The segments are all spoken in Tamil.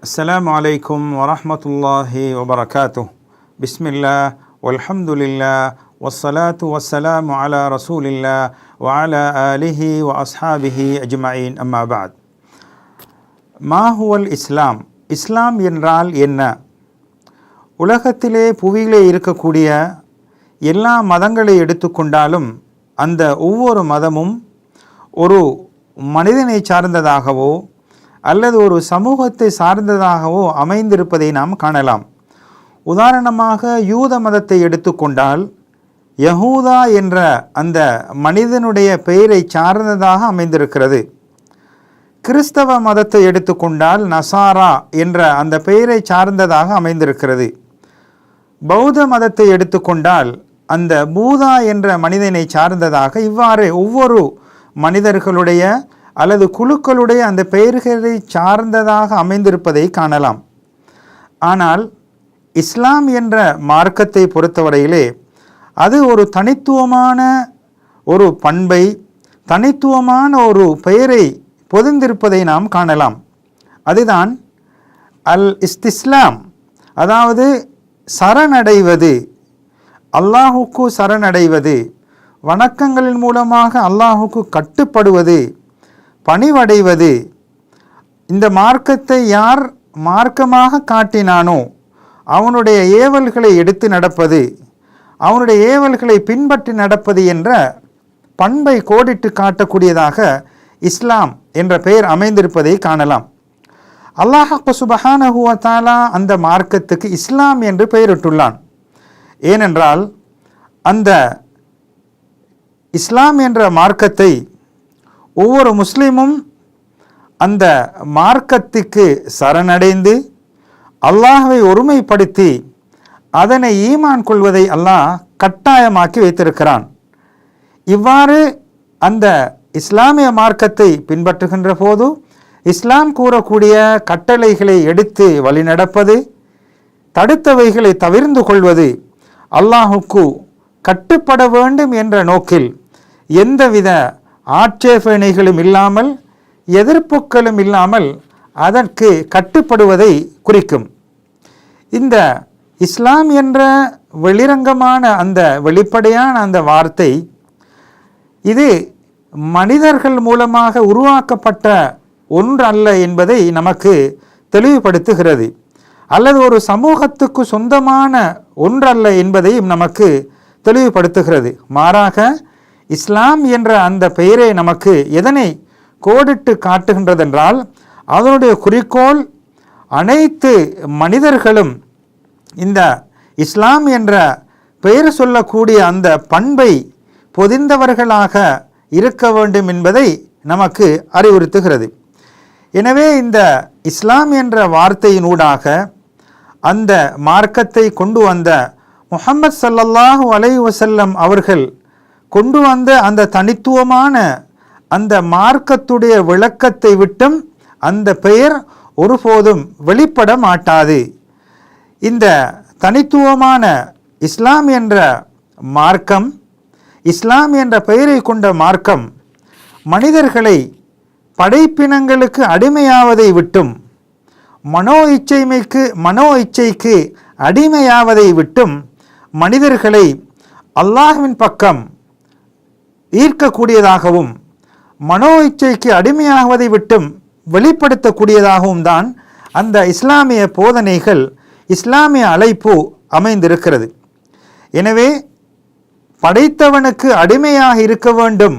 السلام عليكم ورحمة الله وبركاته. بسم الله والحمد لله والصلاة والسلام على رسول الله وعلى آله وأصحابه أجمعين. أما بعد. ما هو الإسلام? இஸ்லாம் என்றால் என்ன? உலகத்திலே புவியிலே இருக்கக்கூடிய எல்லா மதங்களை எடுத்துக்கொண்டாலும் அந்த ஒவ்வொரு மதமும் ஒரு மனிதனை சார்ந்ததாகவோ அல்லது ஒரு சமூகத்தை சார்ந்ததாகவோ அமைந்திருப்பதை நாம் காணலாம். உதாரணமாக யூத மதத்தை எடுத்துக்கொண்டால் யஹூதா என்ற அந்த மனிதனுடைய பெயரை சார்ந்ததாக அமைந்திருக்கிறது. கிறிஸ்தவ மதத்தை எடுத்துக்கொண்டால் நசாரா என்ற அந்த பெயரை சார்ந்ததாக அமைந்திருக்கிறது. பௌத்த மதத்தை எடுத்துக்கொண்டால் அந்த பூதா என்ற மனிதனை சார்ந்ததாக இவ்வாறு ஒவ்வொரு மனிதர்களுடைய அல்லது குழுக்களுடைய அந்த பெயர்களை சார்ந்ததாக அமைந்திருப்பதை காணலாம். ஆனால் இஸ்லாம் என்ற மார்க்கத்தை பொறுத்தவரையிலே அது ஒரு தனித்துவமான ஒரு பண்பை, தனித்துவமான ஒரு பெயரை பொதிந்திருப்பதை நாம் காணலாம். அதுதான் அல் இஸ்திஸ்லாம், அதாவது சரணடைவது, அல்லாஹுக்கு சரணடைவது, வணக்கங்களின் மூலமாக அல்லாஹுக்கு கட்டுப்படுவது, பணிவடைவது. இந்த மார்க்கத்தை யார் மார்க்கமாக காட்டினானோ அவனுடைய ஏவல்களை எடுத்து நடப்பது, அவனுடைய ஏவல்களை பின்பற்றி நடப்பது என்ற பண்பை கோடிட்டு காட்டக்கூடியதாக இஸ்லாம் என்ற பெயர் அமைந்திருப்பதை காணலாம். அல்லாஹ் சுப்ஹானஹு வ தஆலா அந்த மார்க்கத்துக்கு இஸ்லாம் என்று பெயரிட்டுள்ளான். ஏனென்றால் அந்த இஸ்லாம் என்ற மார்க்கத்தை ஒவ்வொரு முஸ்லீமும் அந்த மார்க்கத்துக்கு சரணடைந்து அல்லாஹ்வை ஒருமைப்படுத்தி அதனை ஈமான் கொள்வதை அல்லாஹ் கட்டாயமாக்கி வைத்திருக்கிறான். இவ்வாறு அந்த இஸ்லாமிய மார்க்கத்தை பின்பற்றுகின்ற போது இஸ்லாம் கூறக்கூடிய கட்டளைகளை எடுத்து வழிநடப்பது, தடுத்தவைகளை தவிர்ந்து கொள்வது, அல்லாஹுக்கு கட்டுப்பட வேண்டும் என்ற நோக்கில் எந்தவித ஆட்சேபனைகளும் இல்லாமல் எதிர்ப்புகளும் இல்லாமல் அதற்கு கட்டுப்படுவதை குறிக்கும். இந்த இஸ்லாம் என்ற வெளிரங்கமான அந்த வெளிப்படையான அந்த வார்த்தை இது மனிதர்கள் மூலமாக உருவாக்கப்பட்ட ஒன்று அல்ல என்பதை நமக்கு தெளிவுபடுத்துகிறது. அல்லது ஒரு சமூகத்துக்கு சொந்தமான ஒன்றல்ல என்பதையும் நமக்கு தெளிவுபடுத்துகிறது. மாறாக இஸ்லாம் என்ற அந்த பெயரை நமக்கு எதனை கோடிட்டு காட்டுகின்றதென்றால் அதனுடைய குறிக்கோள் அனைத்து மனிதர்களும் இந்த இஸ்லாம் என்ற பெயர் சொல்லக்கூடிய அந்த பண்பை பொதிந்தவர்களாக இருக்க வேண்டும் என்பதை நமக்கு அறிவுறுத்துகிறது. எனவே இந்த இஸ்லாம் என்ற வார்த்தையினூடாக அந்த மார்க்கத்தை கொண்டு வந்த முஹம்மது ஸல்லல்லாஹு அலைஹி வஸல்லம் அவர்கள் கொண்டு வந்த அந்த தனித்துவமான அந்த மார்க்கத்துடைய விளக்கத்தை விட்டும் அந்த பெயர் ஒருபோதும் வெளிப்பட மாட்டாது. இந்த தனித்துவமான இஸ்லாம் என்ற மார்க்கம், இஸ்லாம் என்ற பெயரை கொண்ட மார்க்கம் மனிதர்களை படைப்பினங்களுக்கு அடிமையாவதை விட்டும் மனோ இச்சைக்கு அடிமையாவதை விட்டும் மனிதர்களை அல்லாஹ்வின் பக்கம் ஈர்க்கக்கூடியதாகவும் மனோ இச்சைக்கு அடிமையாவதை விட்டும் வெளிப்படுத்தக்கூடியதாகவும் தான் அந்த இஸ்லாமிய போதனைகள், இஸ்லாமிய அழைப்பு அமைந்திருக்கிறது. எனவே படைத்தவனுக்கு அடிமையாக இருக்க வேண்டும்,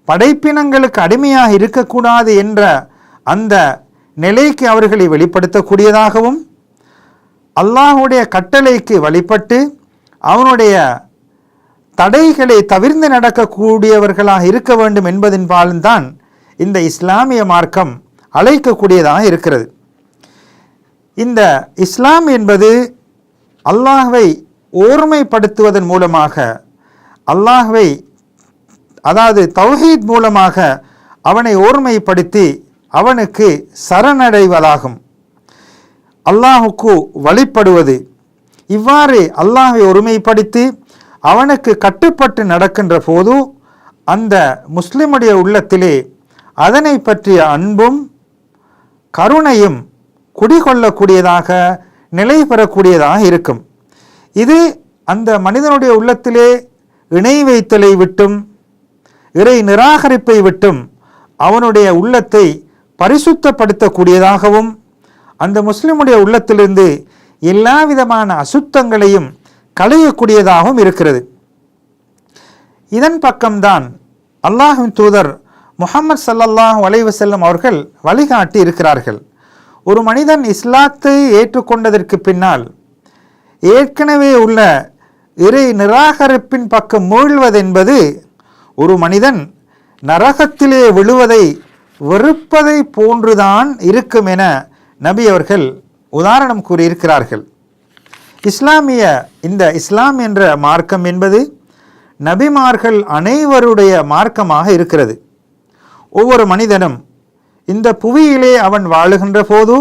படைப்பினங்களுக்கு அடிமையாக இருக்கக்கூடாது என்ற அந்த நிலைக்கு அவர்களை வெளிப்படுத்தக்கூடியதாகவும் அல்லாஹுடைய கட்டளைக்கு வழிபட்டு அவனுடைய தடைகளை தவிர்ந்து நடக்கக்கூடியவர்களாக இருக்க வேண்டும் என்பதின்பால்தான் இந்த இஸ்லாமிய மார்க்கம் அழைக்கக்கூடியதாக இருக்கிறது. இந்த இஸ்லாம் என்பது அல்லாஹ்வை ஓர்மைப்படுத்துவதன் மூலமாக, அல்லாஹ்வை அதாவது தௌஹீத் மூலமாக அவனை ஓர்மைப்படுத்தி அவனுக்கு சரணடைவதாகும். அல்லாஹுக்கு வழிபடுவது, இவ்வாறு அல்லாஹ்வை ஒருமைப்படுத்தி அவனுக்கு கட்டுப்பட்டு நடக்கின்ற போது அந்த முஸ்லிமுடைய உள்ளத்திலே அதனை பற்றிய அன்பும் கருணையும் குடிகொள்ளக்கூடியதாக நிலை பெறக்கூடியதாக இருக்கும். இது அந்த மனிதனுடைய உள்ளத்திலே இணை வைத்தலை விட்டும் இறை நிராகரிப்பை விட்டும் அவனுடைய உள்ளத்தை பரிசுத்தப்படுத்தக்கூடியதாகவும் அந்த முஸ்லிமுடைய உள்ளத்திலிருந்து எல்லா விதமான அசுத்தங்களையும் களையக்கூடியதாகவும் இருக்கிறது. இதன் பக்கம்தான் அல்லாஹ்வின் தூதர் முஹம்மது ஸல்லல்லாஹு அலைஹி வஸல்லம் அவர்கள் வழிகாட்டி இருக்கிறார்கள். ஒரு மனிதன் இஸ்லாத்தை ஏற்றுக்கொண்டதற்கு பின்னால் ஏற்கனவே உள்ள இறை நிராகரிப்பின் பக்கம் மூழ்வதென்பது ஒரு மனிதன் நரகத்திலே விழுவதை வெறுப்பதை போன்றுதான் இருக்கும் என நபி அவர்கள் உதாரணம் கூறியிருக்கிறார்கள். இஸ்லாம் என்ற மார்க்கம் என்பது நபிமார்கள் அனைவருடைய மார்க்கமாக இருக்கிறது. ஒவ்வொரு மனிதனும் இந்த புவியிலே அவன் வாழுகின்ற போது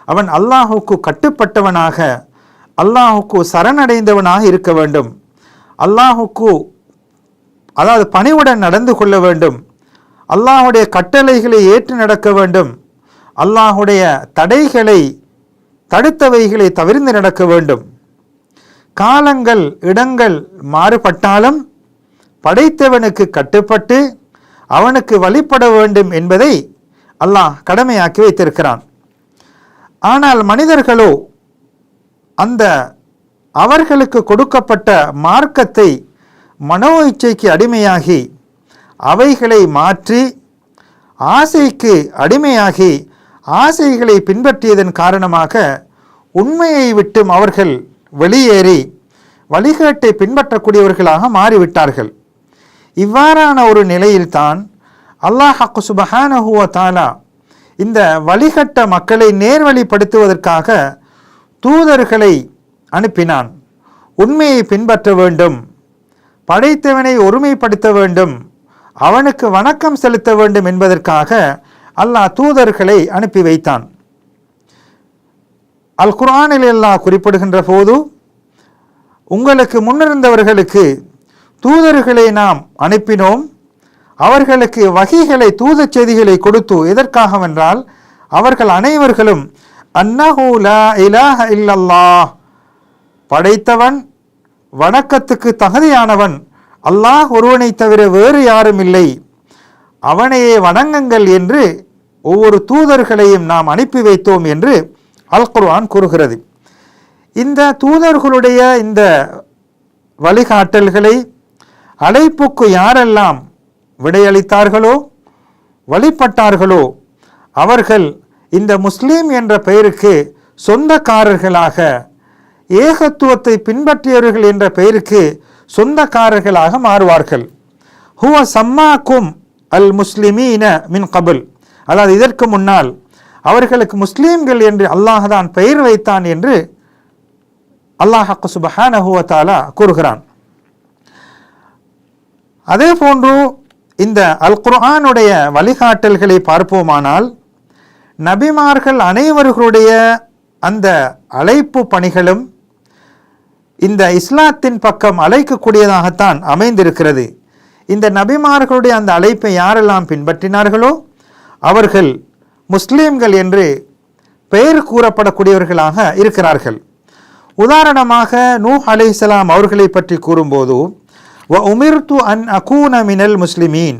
அவன் அல்லாஹுக்கு கட்டுப்பட்டவனாக, அல்லாஹுக்கு சரணடைந்தவனாக இருக்க வேண்டும். அல்லாஹுக்கு பணிவுடன் நடந்து கொள்ள வேண்டும். அல்லாஹுடைய கட்டளைகளை ஏற்று நடக்க வேண்டும். அல்லாஹுடைய தடைகளை தடுத்தவைகளை தவிர்த்து நடக்க வேண்டும். காலங்கள் இடங்கள் மாறுபட்டாலும் படைத்தவனுக்கு கட்டுப்பட்டு அவனுக்கு வழிபட வேண்டும் என்பதை அல்லாஹ் கடமையாக்கி வைத்திருக்கிறான். ஆனால் மனிதர்களோ அந்த அவர்களுக்கு கொடுக்கப்பட்ட மார்க்கத்தை மனோ இச்சைக்கு அடிமையாகி அவைகளை மாற்றி ஆசைக்கு அடிமையாகி ஆசைகளை பின்பற்றியதன் காரணமாக உண்மையை விட்டும் அவர்கள் வெளியேறி வழிகாட்டை பின்பற்றக்கூடியவர்களாக மாறிவிட்டார்கள். இவ்வாறான ஒரு நிலையில்தான் அல்லாஹ் சுப்ஹானஹு வ தஆலா இந்த வழிகட்ட மக்களை நேர்வழிப்படுத்துவதற்காக தூதர்களை அனுப்பினான். உண்மையை பின்பற்ற வேண்டும், படைத்தவனை ஒருமைப்படுத்த வேண்டும், அவனுக்கு வணக்கம் செலுத்த வேண்டும் என்பதற்காக அல்லாஹ் தூதர்களை அனுப்பி வைத்தான். அல் குர்ஆனில் அல்லாஹ் குறிப்பிடுகின்ற போது, உங்களுக்கு முன்னிருந்தவர்களுக்கு தூதர்களை நாம் அனுப்பினோம், அவர்களுக்கு வகைகளை தூதச் செய்திகளை கொடுத்து. எதற்காகவென்றால் அவர்கள் அனைவர்களும் அன்னஹு லா இலாஹ இல்லல்லாஹ், படைத்தவன் வணக்கத்துக்கு தகுதியானவன் அல்லாஹ் ஒருவனை தவிர வேறு யாரும் இல்லை, அவனையே வணங்குங்கள் என்று ஒவ்வொரு தூதர்களையும் நாம் அனுப்பி வைத்தோம் என்று அல் குர்ஆன் கூறுகிறது. இந்த தூதர்களுடைய இந்த வழிகாட்டல்களை அழைப்புக்கு யாரெல்லாம் விடையளித்தார்களோ வழிபட்டார்களோ அவர்கள் இந்த முஸ்லீம் என்ற பெயருக்கு சொந்தக்காரர்களாக, ஏகத்துவத்தை பின்பற்றியவர்கள் என்ற பெயருக்கு சொந்தக்காரர்களாக மாறுவார்கள். ஹுவ சம்மாக்கும் அல் முஸ்லிமீன மின் கபுல், அதாவது இதற்கு முன்னால் அவர்களுக்கு முஸ்லீம்கள் என்று அல்லாஹ் தான் பெயர் வைத்தான் என்று அல்லாஹ் சுப்ஹானஹு வ தஆலா கூறுகிறான். அதே போன்று இந்த அல் குர்ஆனுடைய வழிகாட்டல்களை பார்ப்போமானால் நபிமார்கள் அனைவர்களுடைய அந்த அழைப்பு பணிகளும் இந்த இஸ்லாத்தின் பக்கம் அழைக்கக்கூடியதாகத்தான் அமைந்திருக்கிறது. இந்த நபிமார்களுடைய அந்த அழைப்பை யாரெல்லாம் பின்பற்றினார்களோ அவர்கள் முஸ்லீம்கள் என்று பெயர் கூறப்படக்கூடியவர்களாக இருக்கிறார்கள். உதாரணமாக நூஹ் அலைஹிஸ்ஸலாம் அவர்களை பற்றி கூறும்போது, வ உமிர்து அன் அகூன மினல் முஸ்லிமீன்,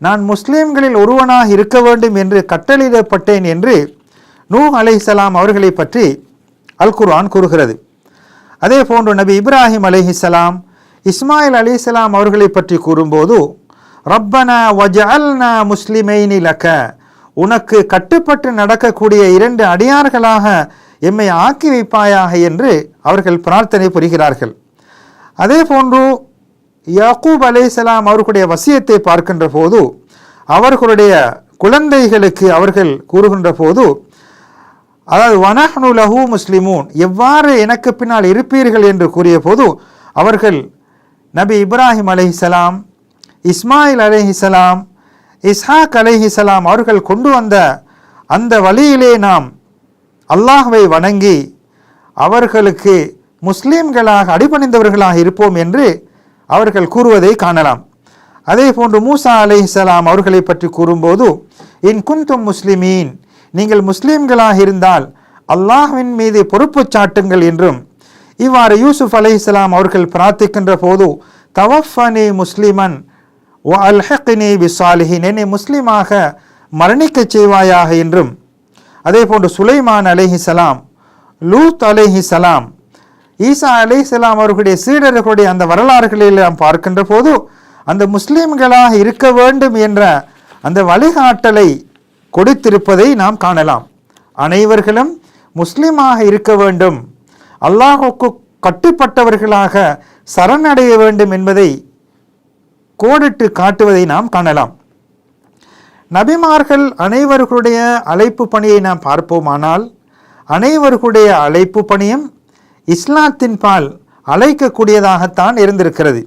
நான் முஸ்லீம்களில் ஒருவனாக இருக்க வேண்டும் என்று கட்டளையிடப்பட்டேன் என்று நூஹ் அலைஹிஸ்ஸலாம் அவர்களை பற்றி அல் குர்ஆன் கூறுகிறது. அதே போன்று நபி இப்ராஹிம் அலைஹிஸ்ஸலாம், இஸ்மாயில் அலைஹிஸ்ஸலாம் அவர்களை பற்றி கூறும்போது, ரப்பனா வஜஅல்னா முஸ்லிமைனி லக, உனக்கு கட்டுப்பட்டு நடக்கக்கூடிய 2 அடியார்களாக எம்மை ஆக்கி வைப்பாயாக என்று அவர்கள் பிரார்த்தனை புரிகிறார்கள். அதே போன்று யாக்கூப் அலைஹிஸ்ஸலாம் அவர்களுடைய வசியத்தை பார்க்கின்ற போது அவர்களுடைய குழந்தைகளுக்கு அவர்கள் கூறுகின்ற போது, அதாவது வனஹ்னு லஹு முஸ்லிமூன், எவ்வாறு எனக்கு பின்னால் இருப்பீர்கள் என்று கூறிய போது அவர்கள் நபி இப்ராஹிம் அலைஹிஸ்ஸலாம், இஸ்மாயில் அலைஹிஸ்ஸலாம், இஸ்ஹாக் அலைஹிஸ்ஸலாம் அவர்கள் கொண்டு வந்த அந்த வழியிலே நாம் அல்லாஹ்வை வணங்கி அவர்களுக்கு முஸ்லீம்களாக அடிபணிந்தவர்களாக இருப்போம் என்று அவர்கள் கூறுவதை காணலாம். அதே போன்று மூசா அலைஹிஸ்ஸலாம் அவர்களை பற்றி கூறும்போது, இன் குன்தும் முஸ்லிமீன், நீங்கள் முஸ்லீம்களாக இருந்தால் அல்லாஹ்வின் மீது பொறுப்பு சாட்டுங்கள் என்றும், இவ்வாறு யூசுப் அலைஹிஸ்ஸலாம் அவர்கள் பிரார்த்திக்கின்ற போது தவஃபனி முஸ்லிமன் வ அல்ஹிக்னி பிஸ்ஸாலிஹீன், என்னை முஸ்லிமாக மரணிக்கச் செய்வாயாக என்றும், அதே போன்று சுலைமான் அலைஹிஸ்ஸலாம், லூத் அலைஹிஸ்ஸலாம், ஈசா அலைஹிஸ்ஸலாம் அவர்களுடைய சீடர்களுடைய அந்த வரலாறுகளில் நாம் பார்க்கின்ற போது அந்த முஸ்லிம்களாக இருக்க வேண்டும் என்ற அந்த வழிகாட்டலை கொடுத்திருப்பதை நாம் காணலாம். அனைவர்களும் முஸ்லிமாக இருக்க வேண்டும், அல்லாஹுக்கு கட்டுப்பட்டவர்களாக சரணடைய வேண்டும் என்பதை கோடிட்டு காட்டுவதை நாம் காணலாம். நபிமார்கள் அனைவர்களுடைய அழைப்பு பணியை நாம் பார்ப்போமானால், அனைவர்களுடைய அழைப்பு பணியும் இஸ்லாத்தின் பால் அழைக்கக்கூடியதாகத்தான் இருந்திருக்கிறது.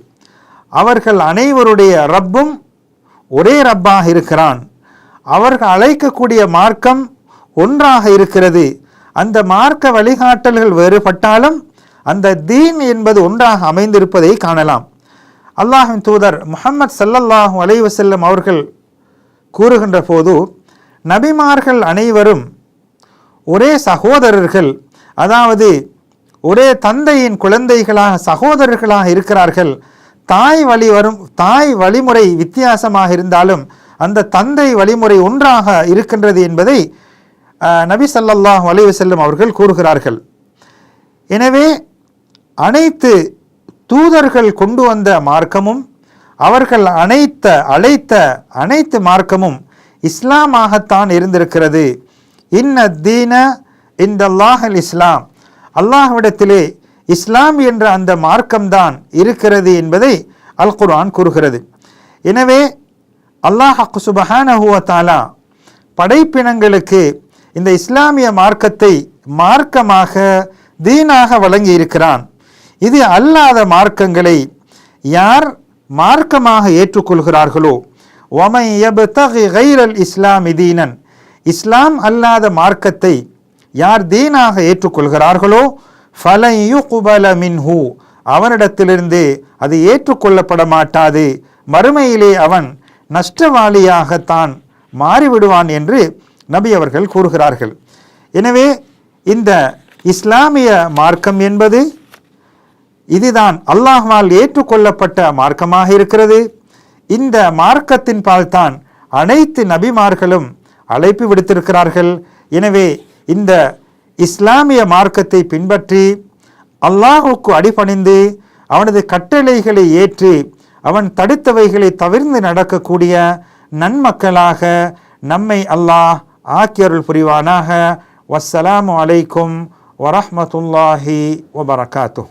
அவர்கள் அனைவருடைய ரப்பும் ஒரே ரப்பாக இருக்கிறான். அவர்கள் அழைக்கக்கூடிய மார்க்கம் ஒன்றாக இருக்கிறது. அந்த மார்க்க வழிகாட்டல்கள் வேறுபட்டாலும் அந்த தீன் என்பது ஒன்றாக அமைந்திருப்பதை காணலாம். அல்லாஹ்வின் தூதர் முஹம்மது ஸல்லல்லாஹு அலைஹி வஸல்லம் அவர்கள் கூறுகின்ற போது, நபிமார்கள் அனைவரும் ஒரே சகோதரர்கள், அதாவது ஒரே தந்தையின் குழந்தைகளாக சகோதரர்களாக இருக்கிறார்கள். தாய் வழிமுறை வித்தியாசமாக இருந்தாலும் அந்த தந்தை வழிமுறை ஒன்றாக இருக்கின்றது என்பதை நபி ஸல்லல்லாஹு அலைஹி வஸல்லம் அவர்கள் கூறுகிறார்கள். எனவே அனைத்து தூதர்கள் கொண்டு வந்த மார்க்கமும் அவர்கள் அழைத்த அனைத்து மார்க்கமும் இஸ்லாமாகத்தான் இருந்திருக்கிறது. இன்ன தீன இன்தல்லாஹில் இஸ்லாம், அல்லாஹ்விடத்திலே இஸ்லாம் என்ற அந்த மார்க்கம்தான் இருக்கிறது என்பதை அல் குர்ஆன் கூறுகிறது. எனவே அல்லாஹ் சுப்ஹானஹு வ தஆலா படைப்பினங்களுக்கு இந்த இஸ்லாமிய மார்க்கத்தை மார்க்கமாக தீனாக வழங்கி இருக்கிறான். இது அல்லாத மார்க்கங்களை யார் மார்க்கமாக ஏற்றுக்கொள்கிறார்களோ, வமன் யப்தகி கைரல் இஸ்லாமி தீனன், இஸ்லாம் அல்லாத மார்க்கத்தை யார் தீனாக ஏற்றுக்கொள்கிறார்களோ, ஃபலன் யுக்பல மின்ஹு, அவனிடத்திலிருந்து அது ஏற்றுக்கொள்ளப்பட மாட்டாது, மறுமையிலே அவன் நஷ்டவாளியாகத்தான் மாறிவிடுவான் என்று நபி அவர்கள் கூறுகிறார்கள். எனவே இந்த இஸ்லாமிய மார்க்கம் என்பது இதுதான் அல்லாஹ்வால் ஏற்றுக்கொள்ளப்பட்ட மார்க்கமாக இருக்கிறது. இந்த மார்க்கத்தின் பால்தான் அனைத்து நபிமார்களும் அழைப்பு விடுத்திருக்கிறார்கள். எனவே இந்த இஸ்லாமிய மார்க்கத்தை பின்பற்றி அல்லாஹுக்கு அடிபணிந்து அவனது கட்டளைகளை ஏற்று அவன் தடுத்தவைகளை தவிர்த்து நடக்கக்கூடிய நன்மக்களாக நம்மை அல்லாஹ் ஆக்கியருள் புரிவானாக. வஸ்ஸலாமு அலைக்கும் வரஹ்மத்துல்லாஹி வபரகாத்துஹ்.